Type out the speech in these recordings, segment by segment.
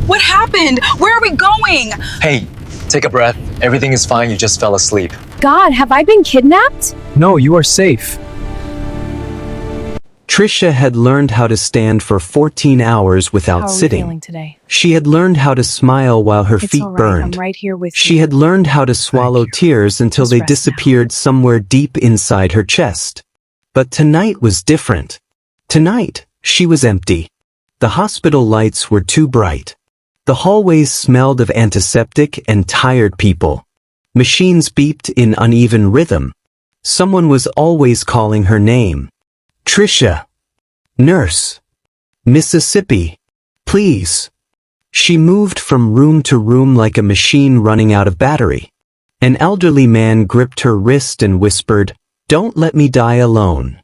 What happened? Where are we going? Hey, take a breath. Everything is fine, you just fell asleep. God, have I been kidnapped? No, you are safe. Tricia had learned how to stand for 14 hours without How are we sitting. feeling today? She had learned how to smile while her It's feet all right, burned. I'm right here with She you. had learned how to swallow tears until Just they rest now. disappeared somewhere deep inside her chest. But tonight was different. Tonight, she was empty. The hospital lights were too bright. The hallways smelled of antiseptic and tired people. Machines beeped in uneven rhythm. Someone was always calling her name. Tricia. Nurse. Mississippi. Please. She moved from room to room like a machine running out of battery. An elderly man gripped her wrist and whispered, "Don't let me die alone."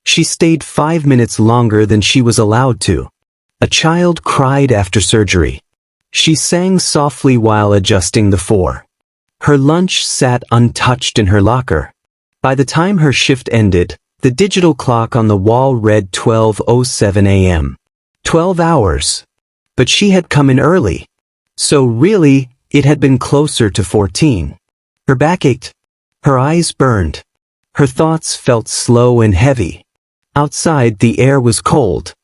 She stayed 5 minutes longer than she was allowed to. A child cried after surgery. She sang softly while adjusting the four. Her lunch sat untouched in her locker. By the time her shift ended, the digital clock on the wall read 12:07 a.m. 12 hours. But she had come in early. So really, it had been closer to 14. Her back ached. Her eyes burned. Her thoughts felt slow and heavy. Outside, the air was cold.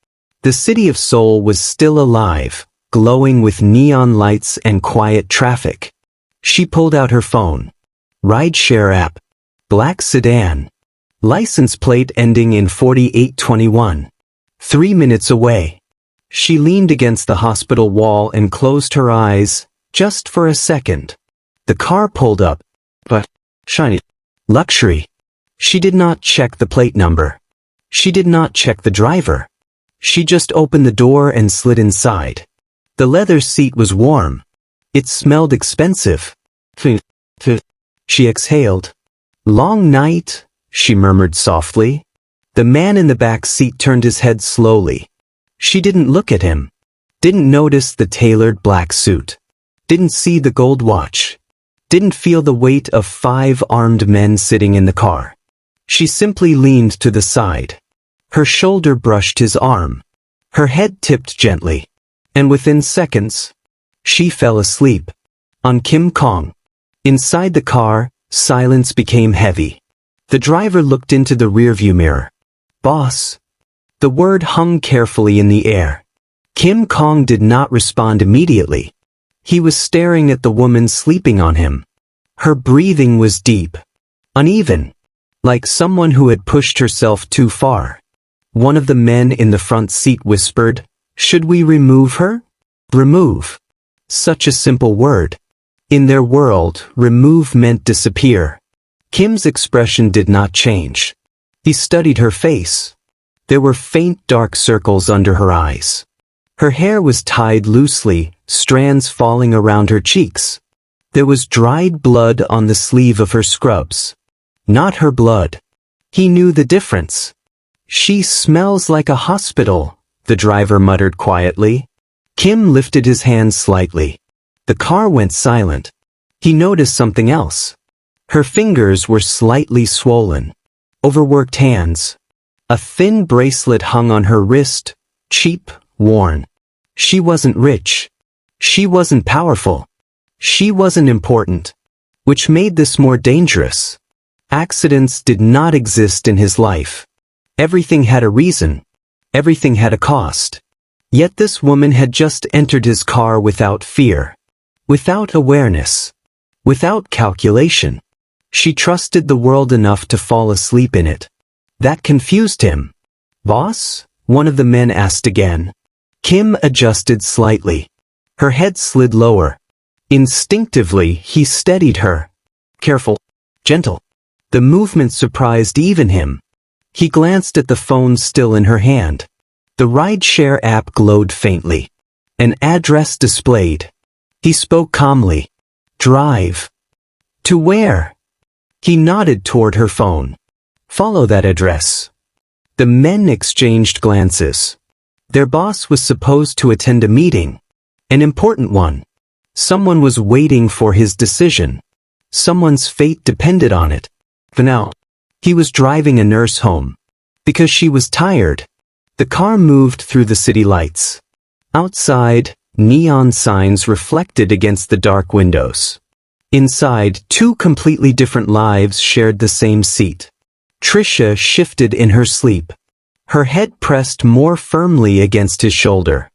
The city of Seoul was still alive, glowing with neon lights and quiet traffic. She pulled out her phone. Rideshare app. Black sedan. License plate ending in 4821. 3 minutes away. She leaned against the hospital wall and closed her eyes, just for a second. The car pulled up. But, shiny. Luxury. She did not check the plate number. She did not check the driver. She just opened the door and slid inside. The leather seat was warm. It smelled expensive. She exhaled. Long night, she murmured softly. The man in the back seat turned his head slowly. She didn't look at him. Didn't notice the tailored black suit. Didn't see the gold watch. Didn't feel the weight of 5 armed men sitting in the car. She simply leaned to the side. Her shoulder brushed his arm. Her head tipped gently. And within seconds, she fell asleep. On Kim Kong. Inside the car, silence became heavy. The driver looked into the rearview mirror. "Boss." The word hung carefully in the air. Kim Kong did not respond immediately. He was staring at the woman sleeping on him. Her breathing was deep. Uneven. Like someone who had pushed herself too far. One of the men in the front seat whispered, "Should we remove her?" Remove. Such a simple word. In their world, remove meant disappear. Kim's expression did not change. He studied her face. There were faint dark circles under her eyes. Her hair was tied loosely, strands falling around her cheeks. There was dried blood on the sleeve of her scrubs. Not her blood. He knew the difference. "She smells like a hospital," the driver muttered quietly. Kim lifted his hand slightly. The car went silent. He noticed something else. Her fingers were slightly swollen. Overworked hands. A thin bracelet hung on her wrist, cheap, worn. She wasn't rich. She wasn't powerful. She wasn't important. Which made this more dangerous. Accidents did not exist in his life. Everything had a reason. Everything had a cost. Yet this woman had just entered his car without fear. Without awareness. Without calculation. She trusted the world enough to fall asleep in it. That confused him. "Boss?" one of the men asked again. Kim adjusted slightly. Her head slid lower. Instinctively, he steadied her. Careful. Gentle. The movement surprised even him. He glanced at the phone still in her hand. The rideshare app glowed faintly. An address displayed. He spoke calmly. "Drive." "To where?" He nodded toward her phone. "Follow that address." The men exchanged glances. Their boss was supposed to attend a meeting. An important one. Someone was waiting for his decision. Someone's fate depended on it. For now, he was driving a nurse home. Because she was tired. The car moved through the city lights. Outside, neon signs reflected against the dark windows. Inside, two completely different lives shared the same seat. Tricia shifted in her sleep. Her head pressed more firmly against his shoulder.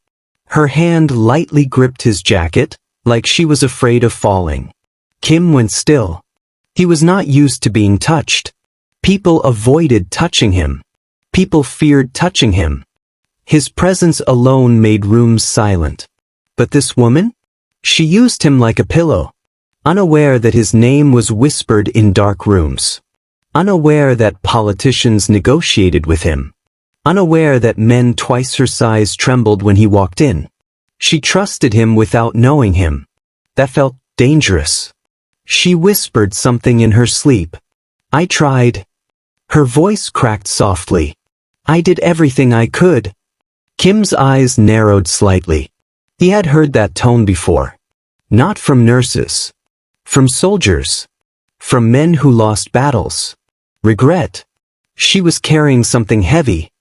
Her hand lightly gripped his jacket, like she was afraid of falling. Kim went still. He was not used to being touched. People avoided touching him. People feared touching him. His presence alone made rooms silent. But this woman? She used him like a pillow, unaware that his name was whispered in dark rooms. Unaware that politicians negotiated with him. Unaware that men twice her size trembled when he walked in. She trusted him without knowing him. That felt dangerous. She whispered something in her sleep. I tried. Her voice cracked softly. I did everything I could. Kim's eyes narrowed slightly. He had heard that tone before. Not from nurses. From soldiers. From men who lost battles. Regret. She was carrying something heavy.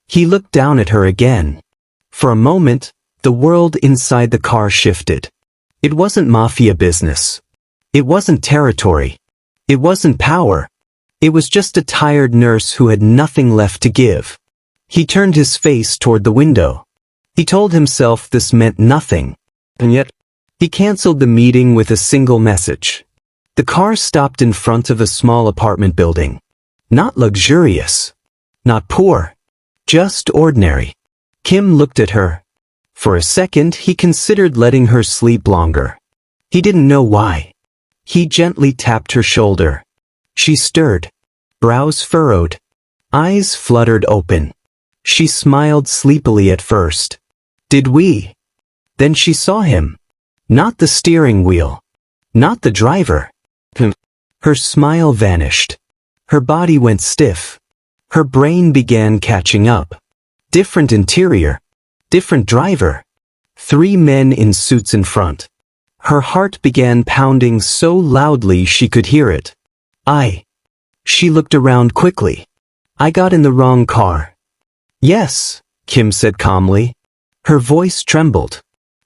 He looked down at her again. For a moment, the world inside the car shifted. It wasn't mafia business. It wasn't territory. It wasn't power. It was just a tired nurse who had nothing left to give. He turned his face toward the window. He told himself this meant nothing. And yet, he canceled the meeting with a single message. The car stopped in front of a small apartment building. Not luxurious. Not poor. Just ordinary. Kim looked at her. For a second, he considered letting her sleep longer. He didn't know why. He gently tapped her shoulder. She stirred. Brows furrowed. Eyes fluttered open. She smiled sleepily at first. Did we? Then she saw him. Not the steering wheel. Not the driver. Her smile vanished. Her body went stiff. Her brain began catching up. Different interior. Different driver. 3 men in suits in front. Her heart began pounding so loudly she could hear it. She looked around quickly. I got in the wrong car. Yes, Kim said calmly. Her voice trembled.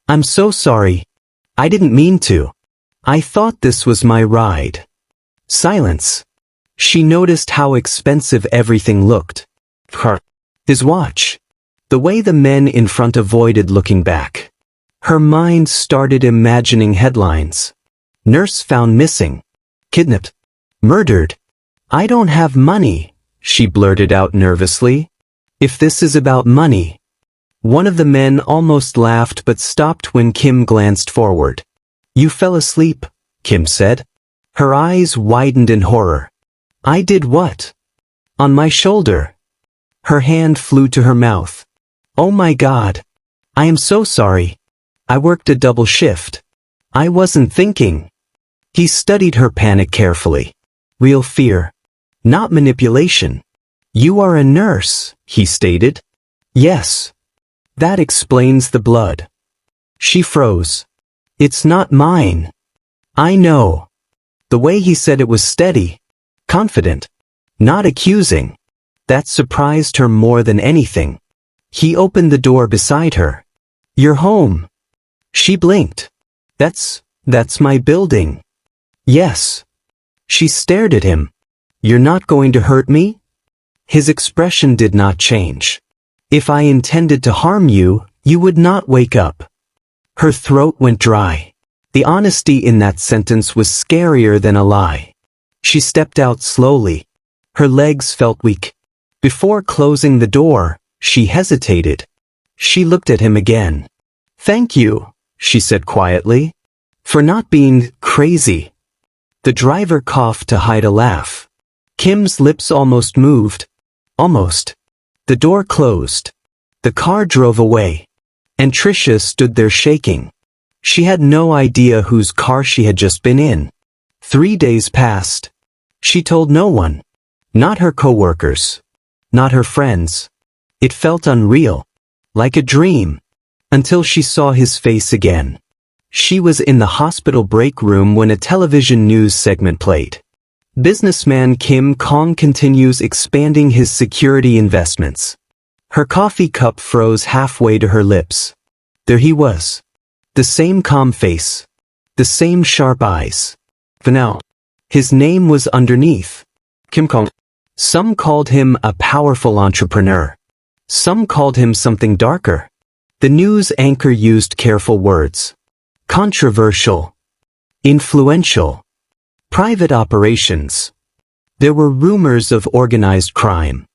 I'm so sorry. I didn't mean to. I thought this was my ride. Silence. She noticed how expensive everything looked. His watch. The way the men in front avoided looking back. Her mind started imagining headlines. Nurse found missing. Kidnapped. Murdered. I don't have money, she blurted out nervously. If this is about money. One of the men almost laughed but stopped when Kim glanced forward. You fell asleep, Kim said. Her eyes widened in horror. I did what? On my shoulder. Her hand flew to her mouth. Oh my God. I am so sorry. I worked a double shift. I wasn't thinking. He studied her panic carefully. Real fear. Not manipulation. You are a nurse, he stated. Yes. That explains the blood. She froze. It's not mine. I know. The way he said it was steady. Confident. Not accusing. That surprised her more than anything. He opened the door beside her. You're home. She blinked. That's my building. Yes. She stared at him. You're not going to hurt me? His expression did not change. If I intended to harm you, you would not wake up. Her throat went dry. The honesty in that sentence was scarier than a lie. She stepped out slowly. Her legs felt weak. Before closing the door, she hesitated. She looked at him again. Thank you, she said quietly, for not being crazy. The driver coughed to hide a laugh. Kim's lips almost moved. Almost. The door closed. The car drove away. And Tricia stood there shaking. She had no idea whose car she had just been in. 3 days passed. She told no one. Not her coworkers. Not her friends. It felt unreal. Like a dream. Until she saw his face again. She was in the hospital break room when a television news segment played. Businessman Kim Kong continues expanding his security investments. Her coffee cup froze halfway to her lips. There he was. The same calm face. The same sharp eyes. For now, his name was underneath. Kim Kong. Some called him a powerful entrepreneur. Some called him something darker. The news anchor used careful words. Controversial. Influential. Private operations. There were rumors of organized crime.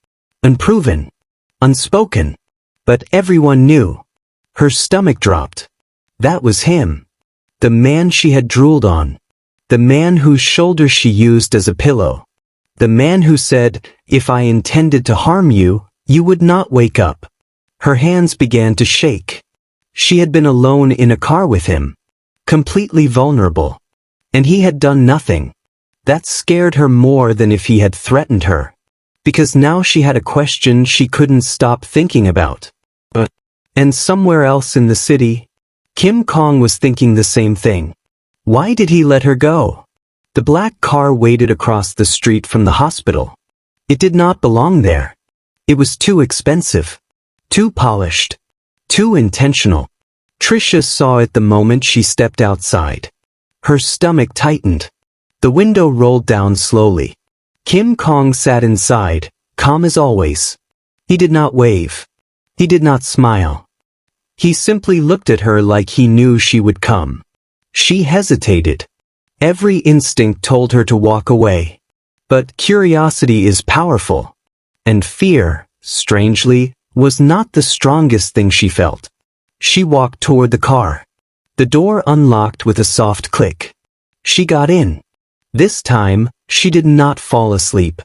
Unproven. Unspoken. But everyone knew. Her stomach dropped. That was him. The man she had drooled on. The man whose shoulder she used as a pillow. The man who said, "If I intended to harm you, you would not wake up." Her hands began to shake. She had been alone in a car with him. Completely vulnerable. And he had done nothing. That scared her more than if he had threatened her. Because now she had a question she couldn't stop thinking about. And somewhere else in the city, Kim Kong was thinking the same thing. Why did he let her go? The black car waited across the street from the hospital. It did not belong there. It was too expensive. Too polished. Too intentional. Tricia saw it the moment she stepped outside. Her stomach tightened. The window rolled down slowly. Kim Kong sat inside, calm as always. He did not wave. He did not smile. He simply looked at her like he knew she would come. She hesitated. Every instinct told her to walk away. But curiosity is powerful. And fear, strangely, was not the strongest thing she felt. She walked toward the car. The door unlocked with a soft click. She got in. This time, she did not fall asleep.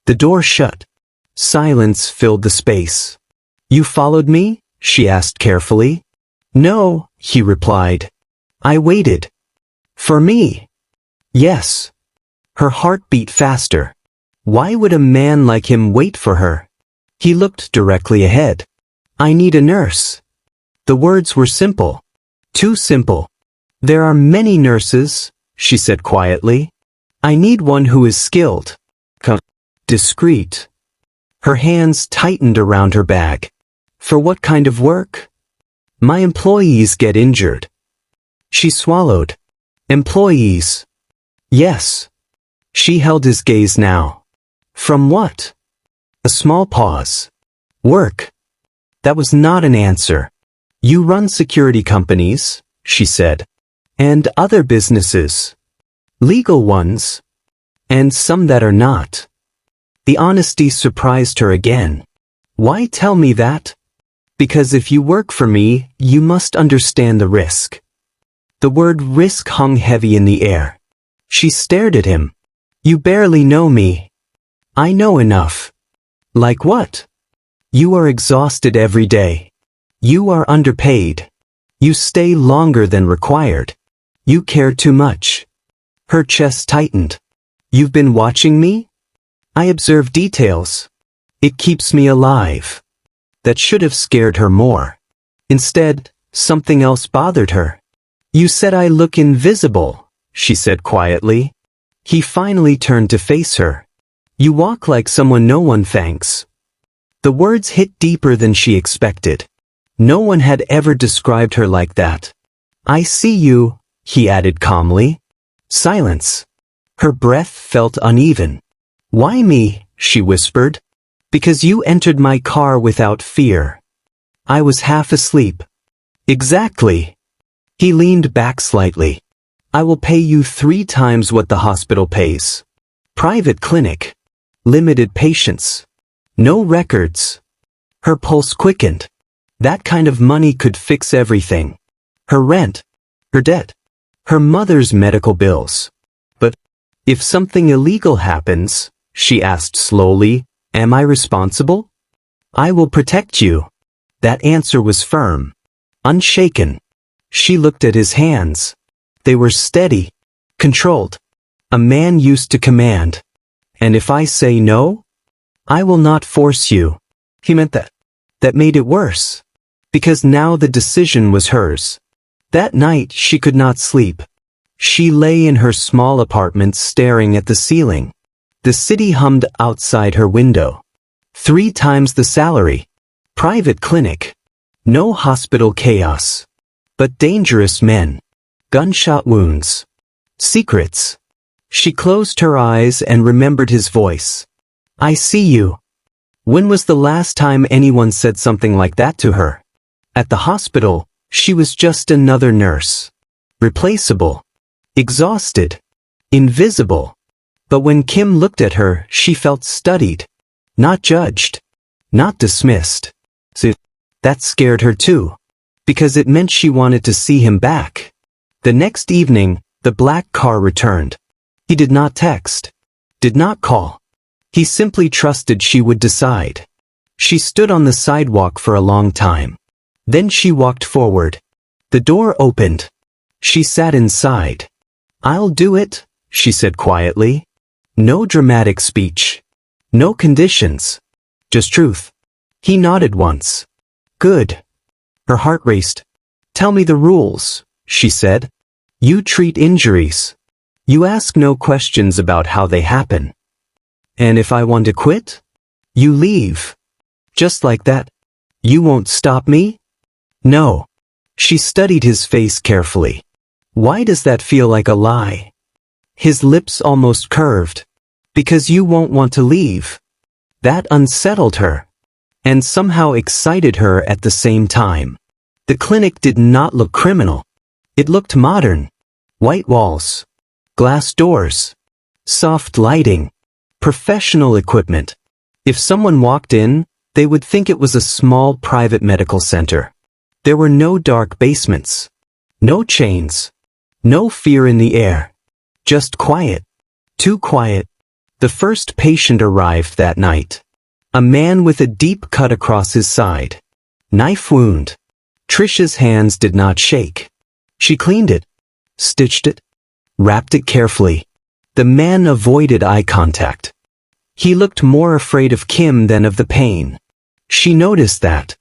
The door shut. Silence filled the space. "You followed me?" she asked carefully. "No," he replied. "I waited." "For me?" "Yes." Her heart beat faster. Why would a man like him wait for her? He looked directly ahead. "I need a nurse." The words were simple. Too simple. "There are many nurses," she said quietly. "I need one who is skilled. Discreet." Her hands tightened around her bag. "For what kind of work?" "My employees get injured." She swallowed. "Employees?" "Yes." She held his gaze now. "From what?" A small pause. "Work." That was not an answer. "You run security companies," she said. "And other businesses. Legal ones. And some that are not." The honesty surprised her again. "Why tell me that?" "Because if you work for me, you must understand the risk." The word risk hung heavy in the air. She stared at him. "You barely know me." "I know enough." "Like what?" "You are exhausted every day. You are underpaid. You stay longer than required. You care too much." Her chest tightened. "You've been watching me?" "I observe details. It keeps me alive." That should have scared her more. Instead, something else bothered her. "You said I look invisible," she said quietly. He finally turned to face her. "You walk like someone no one thanks." The words hit deeper than she expected. No one had ever described her like that. "I see you," he added calmly. Silence. Her breath felt uneven. "Why me?" she whispered. "Because you entered my car without fear." "I was half asleep." "Exactly." He leaned back slightly. "I will pay you 3 times what the hospital pays. Private clinic. Limited patients. No records." Her pulse quickened. That kind of money could fix everything. Her rent. Her debt. Her mother's medical bills. "But if something illegal happens," she asked slowly, "am I responsible?" "I will protect you." That answer was firm. Unshaken. She looked at his hands. They were steady. Controlled. A man used to command. "And if I say no?" "I will not force you." He meant that. That made it worse. Because now the decision was hers. That night she could not sleep. She lay in her small apartment staring at the ceiling. The city hummed outside her window. 3 times the salary. Private clinic. No hospital chaos. but dangerous men. Gunshot wounds. Secrets. She closed her eyes and remembered his voice. I see you. When was the last time anyone said something like that to her? At the hospital, she was just another nurse. Replaceable. Exhausted. Invisible. But when Kim looked at her, she felt studied. Not judged. Not dismissed. So that scared her too. Because it meant she wanted to see him back. The next evening, the black car returned. He did not text. Did not call. He simply trusted she would decide. She stood on the sidewalk for a long time. Then she walked forward. The door opened. She sat inside. I'll do it, she said quietly. No dramatic speech. No conditions. Just truth. He nodded once. Good. Her heart raced. Tell me the rules, she said. You treat injuries. You ask no questions about how they happen. And if I want to quit? You leave. Just like that. You won't stop me? No. She studied his face carefully. Why does that feel like a lie? His lips almost curved. Because you won't want to leave. That unsettled her. And somehow excited her at the same time. The clinic did not look criminal. It looked modern. White walls. Glass doors. Soft lighting. Professional equipment. If someone walked in, they would think it was a small private medical center. There were no dark basements. No chains. No fear in the air. Just quiet. Too quiet. The first patient arrived that night. A man with a deep cut across his side. Knife wound. Tricia's hands did not shake. She cleaned it. Stitched it. Wrapped it carefully. The man avoided eye contact. He looked more afraid of Kim than of the pain. She noticed that.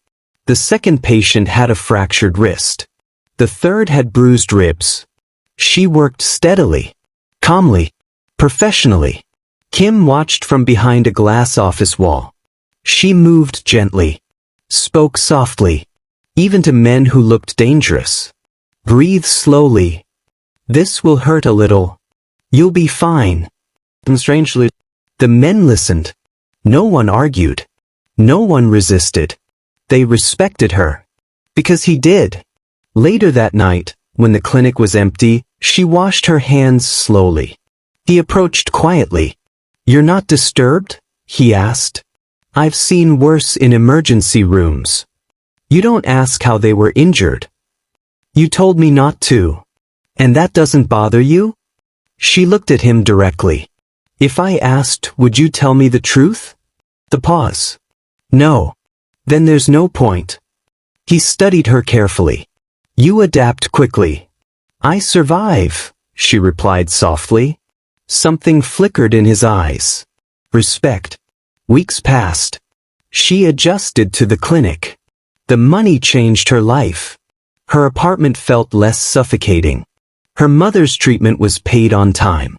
The second patient had a fractured wrist. The third had bruised ribs. She worked steadily. Calmly. Professionally. Kim watched from behind a glass office wall. She moved gently. Spoke softly. Even to men who looked dangerous. Breathe slowly. This will hurt a little. You'll be fine. And strangely, the men listened. No one argued. No one resisted. They respected her. Because he did. Later that night, when the clinic was empty, she washed her hands slowly. He approached quietly. You're not disturbed? He asked. I've seen worse in emergency rooms. You don't ask how they were injured. You told me not to. And that doesn't bother you? She looked at him directly. If I asked, would you tell me the truth? The pause. No. Then there's no point. He studied her carefully. You adapt quickly. I survive, she replied softly. Something flickered in his eyes. Respect. Weeks passed. She adjusted to the clinic. The money changed her life. Her apartment felt less suffocating. Her mother's treatment was paid on time.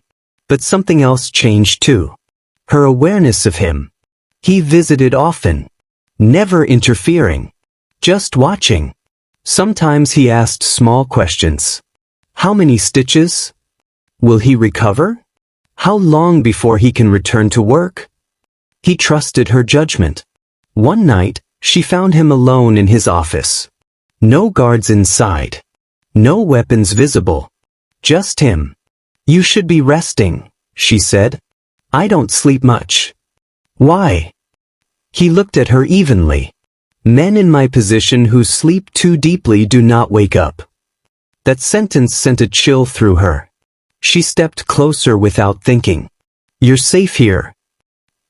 But something else changed too. Her awareness of him. He visited often. Never interfering. Just watching. Sometimes he asked small questions. How many stitches? Will he recover? How long before he can return to work? He trusted her judgment. One night, she found him alone in his office. No guards inside. No weapons visible. Just him. You should be resting, she said. I don't sleep much. Why? He looked at her evenly. Men in my position who sleep too deeply do not wake up. That sentence sent a chill through her. She stepped closer without thinking. You're safe here.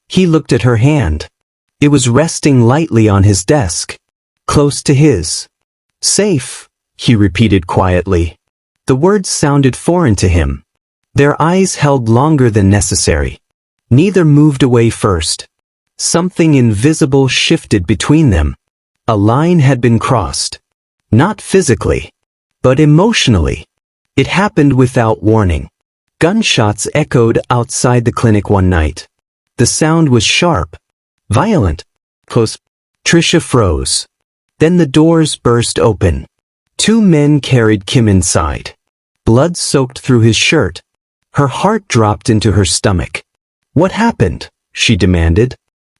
He looked at her hand. It was resting lightly on his desk. Close to his. Safe, he repeated quietly. The words sounded foreign to him. Their eyes held longer than necessary. Neither moved away first. Something invisible shifted between them. A line had been crossed. Not physically, but emotionally. It happened without warning. Gunshots echoed outside the clinic one night. The sound was sharp, violent, close. Tricia froze. Then the doors burst open. Two men carried Kim inside. Blood soaked through his shirt. Her heart dropped into her stomach. "What happened?" she demanded.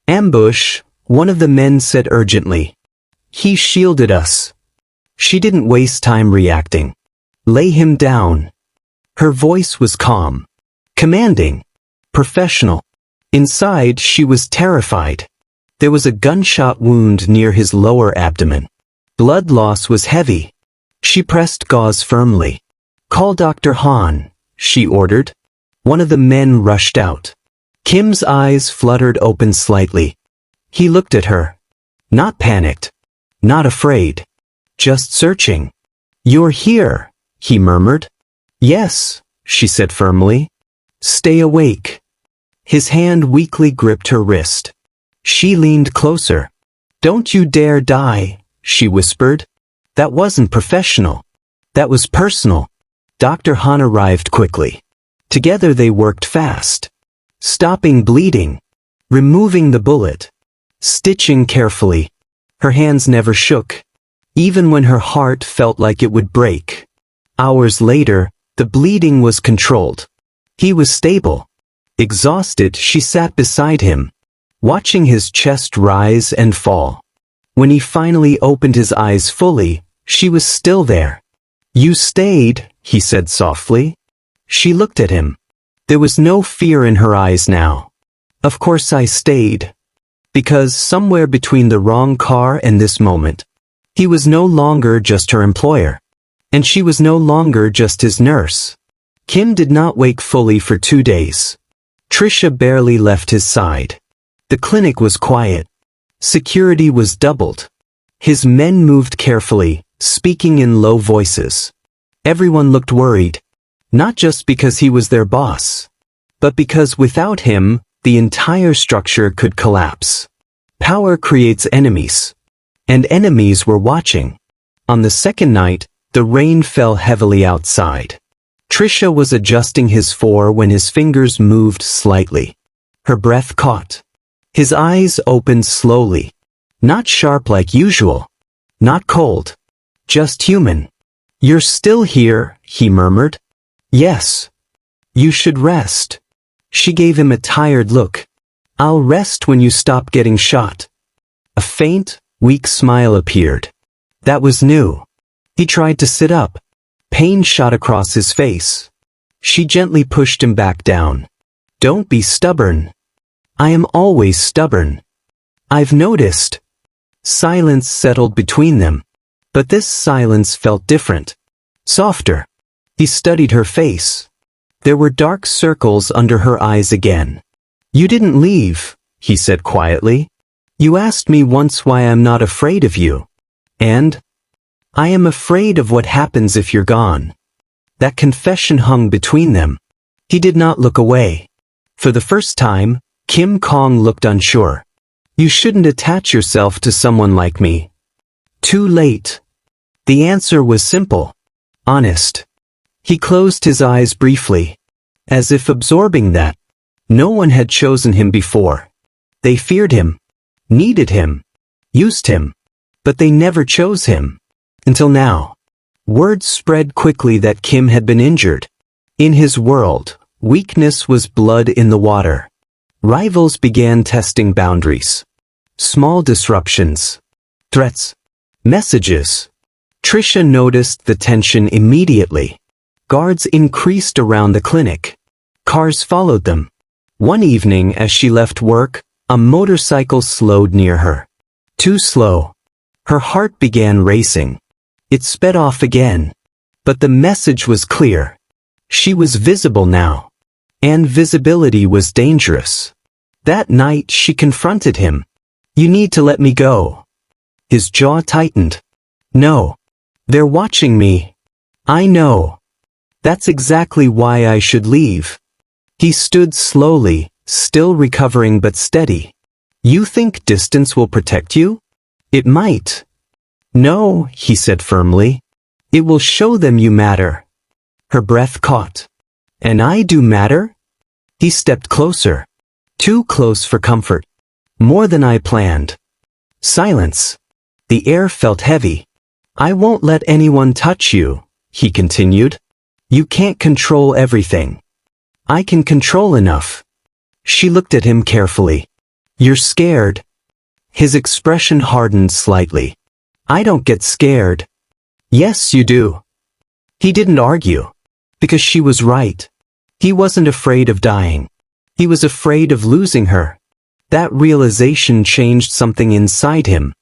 "Ambush," one of the men said urgently. "He shielded us." She didn't waste time reacting. "Lay him down." Her voice was calm, commanding, professional. Inside, she was terrified. There was a gunshot wound near his lower abdomen. Blood loss was heavy. She pressed gauze firmly. "Call Dr. Han," she ordered. One of the men rushed out. Kim's eyes fluttered open slightly. He looked at her. Not panicked. Not afraid. Just searching. "You're here," he murmured. "Yes," she said firmly. "Stay awake." His hand weakly gripped her wrist. She leaned closer. "Don't you dare die," she whispered. That wasn't professional. That was personal. Dr. Han arrived quickly. Together they worked fast. Stopping bleeding. Removing the bullet. Stitching carefully. Her hands never shook. Even when her heart felt like it would break. Hours later, the bleeding was controlled. He was stable. Exhausted, she sat beside him, watching his chest rise and fall. When he finally opened his eyes fully, she was still there. "You stayed," he said softly. She looked at him. There was no fear in her eyes now. "Of course I stayed." Because somewhere between the wrong car and this moment, he was no longer just her employer. And she was no longer just his nurse. Kim did not wake fully for 2 days. Tricia barely left his side. The clinic was quiet. Security was doubled. His men moved carefully, speaking in low voices. Everyone looked worried. Not just because he was their boss, but because without him, the entire structure could collapse. Power creates enemies. And enemies were watching. On the second night, the rain fell heavily outside. Tricia was adjusting his fore when his fingers moved slightly. Her breath caught. His eyes opened slowly. Not sharp like usual. Not cold. Just human. "You're still here," he murmured. "Yes." "You should rest." She gave him a tired look. "I'll rest when you stop getting shot." A faint, weak smile appeared. That was new. He tried to sit up. Pain shot across his face. She gently pushed him back down. "Don't be stubborn." "I am always stubborn." "I've noticed." Silence settled between them. But this silence felt different. Softer. He studied her face. There were dark circles under her eyes again. "You didn't leave," he said quietly. "You asked me once why I'm not afraid of you. And I am afraid of what happens if you're gone." That confession hung between them. He did not look away. For the first time, Kim Kong looked unsure. "You shouldn't attach yourself to someone like me." Too late. The answer was simple. Honest. He closed his eyes briefly, as if absorbing that. No one had chosen him before. They feared him, needed him, used him, but they never chose him. Until now. Word spread quickly that Kim had been injured. In his world, weakness was blood in the water. Rivals began testing boundaries. Small disruptions. Threats. Messages. Tricia noticed the tension immediately. Guards increased around the clinic. Cars followed them. One evening as she left work, a motorcycle slowed near her. Too slow. Her heart began racing. It sped off again. But the message was clear. She was visible now. And visibility was dangerous. That night she confronted him. "You need to let me go." His jaw tightened. "No. They're watching me. I know. That's exactly why I should leave." He stood slowly, still recovering but steady. "You think distance will protect you? It might." "No," he said firmly. "It will show them you matter." Her breath caught. "And I do matter?" He stepped closer. Too close for comfort. "More than I planned." Silence. The air felt heavy. I won't let anyone touch you, he continued. You can't control everything. I can control enough. She looked at him carefully. You're scared? His expression hardened slightly. I don't get scared. Yes, you do. He didn't argue. Because she was right. He wasn't afraid of dying. He was afraid of losing her. That realization changed something inside him.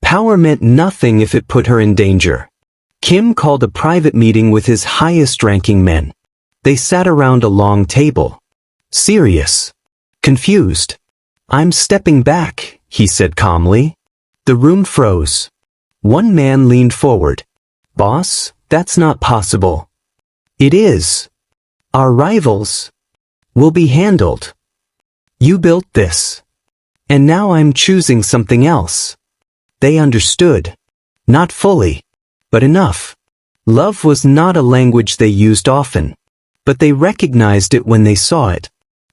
Power meant nothing if it put her in danger. Kim called a private meeting with his highest-ranking men. They sat around a long table. Serious. Confused. I'm stepping back, he said calmly. The room froze. One man leaned forward. Boss, that's not possible. It is. Our rivals will be handled. You built this. And now I'm choosing something else. They understood. Not fully, but enough. Love was not a language they used often, but they recognized it when they saw it.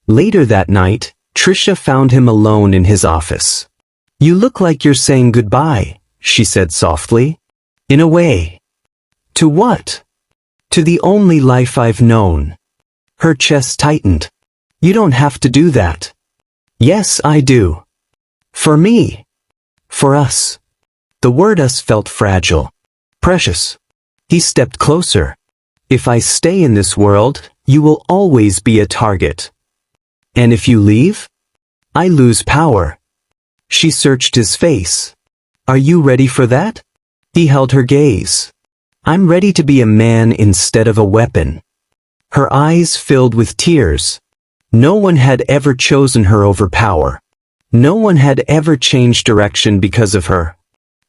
Later that night, Tricia found him alone in his office. You look like you're saying goodbye, she said softly. In a way. To what? To the only life I've known. Her chest tightened. You don't have to do that. Yes, I do. For me. For us. The word us felt fragile. Precious. He stepped closer. If I stay in this world, you will always be a target. And if you leave? I lose power. She searched his face. Are you ready for that? He held her gaze. I'm ready to be a man instead of a weapon. Her eyes filled with tears. No one had ever chosen her over power. No one had ever changed direction because of her.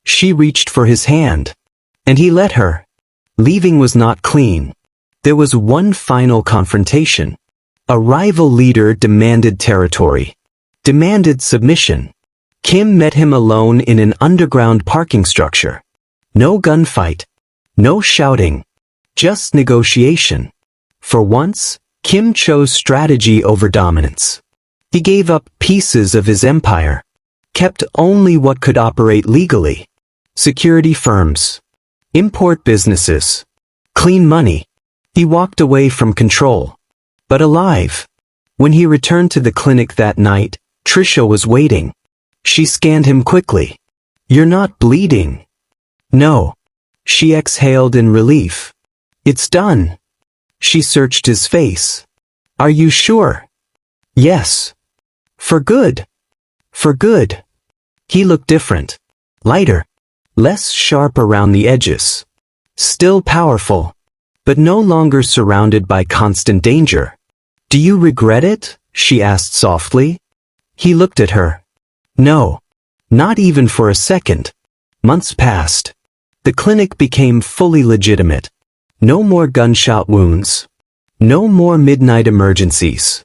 She reached for his hand. And he let her. Leaving was not clean. There was one final confrontation. A rival leader demanded territory. Demanded submission. Kim met him alone in an underground parking structure. No gunfight. No shouting. Just negotiation. For once, Kim chose strategy over dominance. He gave up pieces of his empire. Kept only what could operate legally. Security firms. Import businesses. Clean money. He walked away from control. But alive. When he returned to the clinic that night, Tricia was waiting. She scanned him quickly. You're not bleeding. No. She exhaled in relief. It's done. She searched his face. Are you sure? Yes. For good. For good. He looked different. Lighter. Less sharp around the edges. Still powerful. But no longer surrounded by constant danger. Do you regret it? She asked softly. He looked at her. No. Not even for a second. Months passed. The clinic became fully legitimate. No more gunshot wounds. No more midnight emergencies.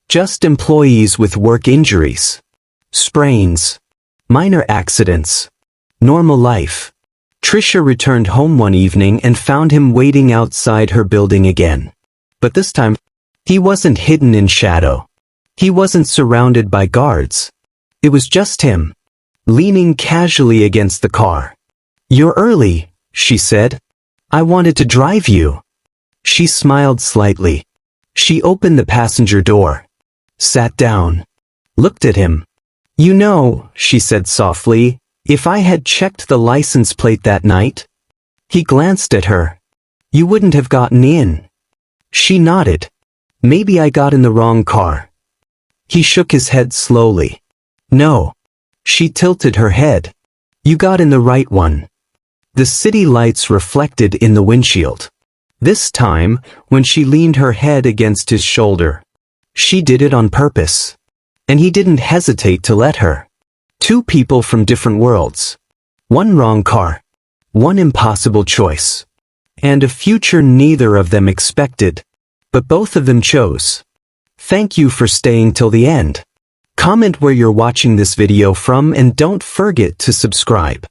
Just employees with work injuries. Sprains. Minor accidents. Normal life. Tricia returned home one evening and found him waiting outside her building again. But this time, he wasn't hidden in shadow. He wasn't surrounded by guards. It was just him, leaning casually against the car. You're early, she said. I wanted to drive you. She smiled slightly. She opened the passenger door. Sat down. Looked at him. You know, she said softly, if I had checked the license plate that night. He glanced at her. You wouldn't have gotten in. She nodded. Maybe I got in the wrong car. He shook his head slowly. No. She tilted her head. You got in the right one. The city lights reflected in the windshield. This time, when she leaned her head against his shoulder. She did it on purpose. And he didn't hesitate to let her. Two people from different worlds. One wrong car. One impossible choice. And a future neither of them expected. But both of them chose. Thank you for staying till the end. Comment where you're watching this video from and don't forget to subscribe.